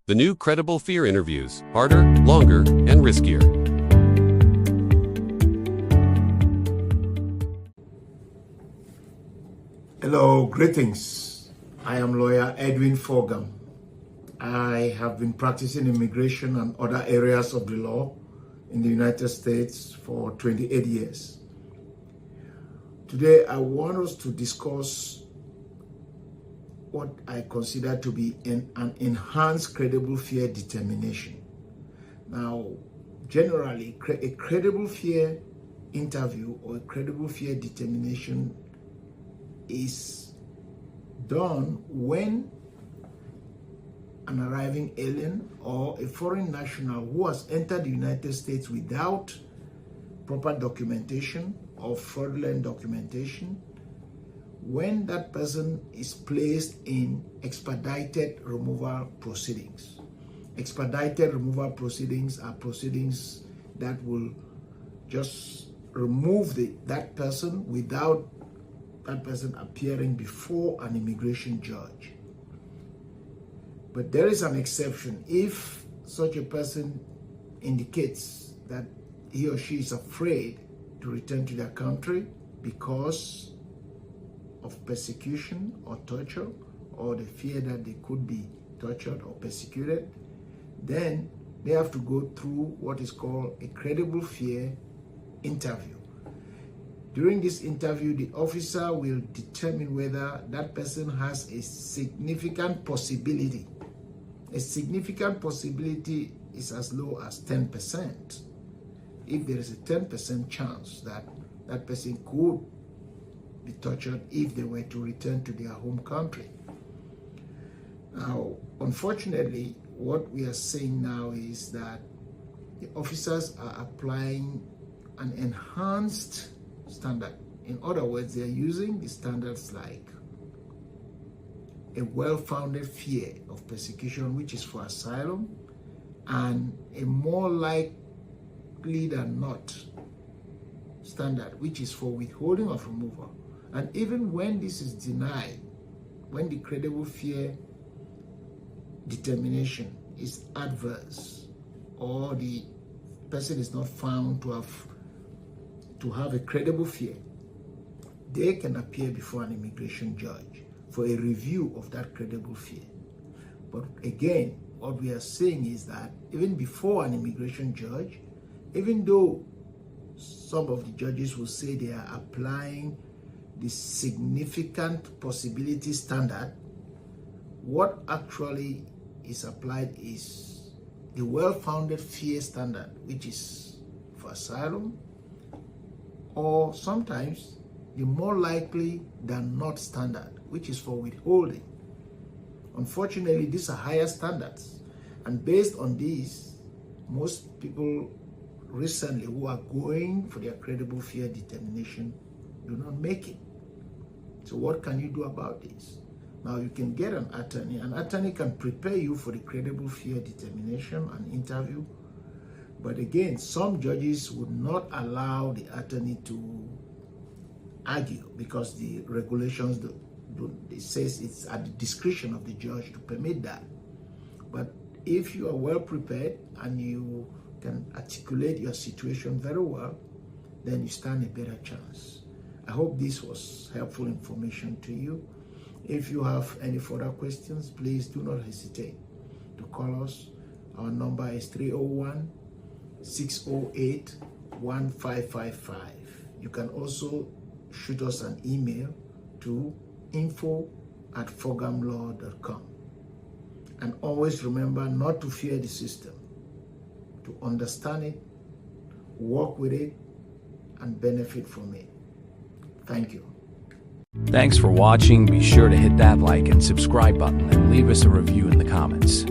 The new Credible Fear interviews, harder, longer, and riskier. Hello, greetings. I am lawyer Edwin Fogam. I have been practicing immigration and other areas of the law in the United States for 28 years. Today, I want us to discuss what I consider to be an enhanced credible fear determination. Now, generally, a credible fear interview or a credible fear determination is done when an arriving alien or a foreign national who has entered the United States without proper documentation or fraudulent documentation, when that person is placed in expedited removal proceedings. Expedited removal proceedings are proceedings that will just remove that person without that person appearing before an immigration judge. But there is an exception. If such a person indicates that he or she is afraid to return to their country because of persecution or torture, or the fear that they could be tortured or persecuted, then they have to go through what is called a credible fear interview. During this interview, the officer will determine whether that person has a significant possibility. A significant possibility is as low as 10%. If there is a 10% chance that that person could be tortured if they were to return to their home country. Now, unfortunately, what we are saying now is that the officers are applying an enhanced standard. In other words, they are using the standards like a well-founded fear of persecution, which is for asylum, and a more likely than not standard, which is for withholding of removal. And even when this is denied, when the credible fear determination is adverse, or the person is not found to have a credible fear, they can appear before an immigration judge for a review of that credible fear. But again, what we are saying is that even before an immigration judge, even though some of the judges will say they are applying the significant possibility standard, what actually is applied is the well-founded fear standard, which is for asylum, or sometimes the more likely than not standard, which is for withholding. Unfortunately, these are higher standards, and based on these, most people recently who are going for their credible fear determination do not make it. So what can you do about this? Now, you can get an attorney. An attorney can prepare you for the credible fear determination and interview. But again, some judges would not allow the attorney to argue because the regulations it says it's at the discretion of the judge to permit that. But if you are well prepared and you can articulate your situation very well, then you stand a better chance. I hope this was helpful information to you. If you have any further questions, please do not hesitate to call us. Our number is 301-608-1555. You can also shoot us an email to info@fogamlaw.com. And always remember not to fear the system, to understand it, work with it, and benefit from it. Thank you. Thanks for watching. Be sure to hit that like and subscribe button and leave us a review in the comments.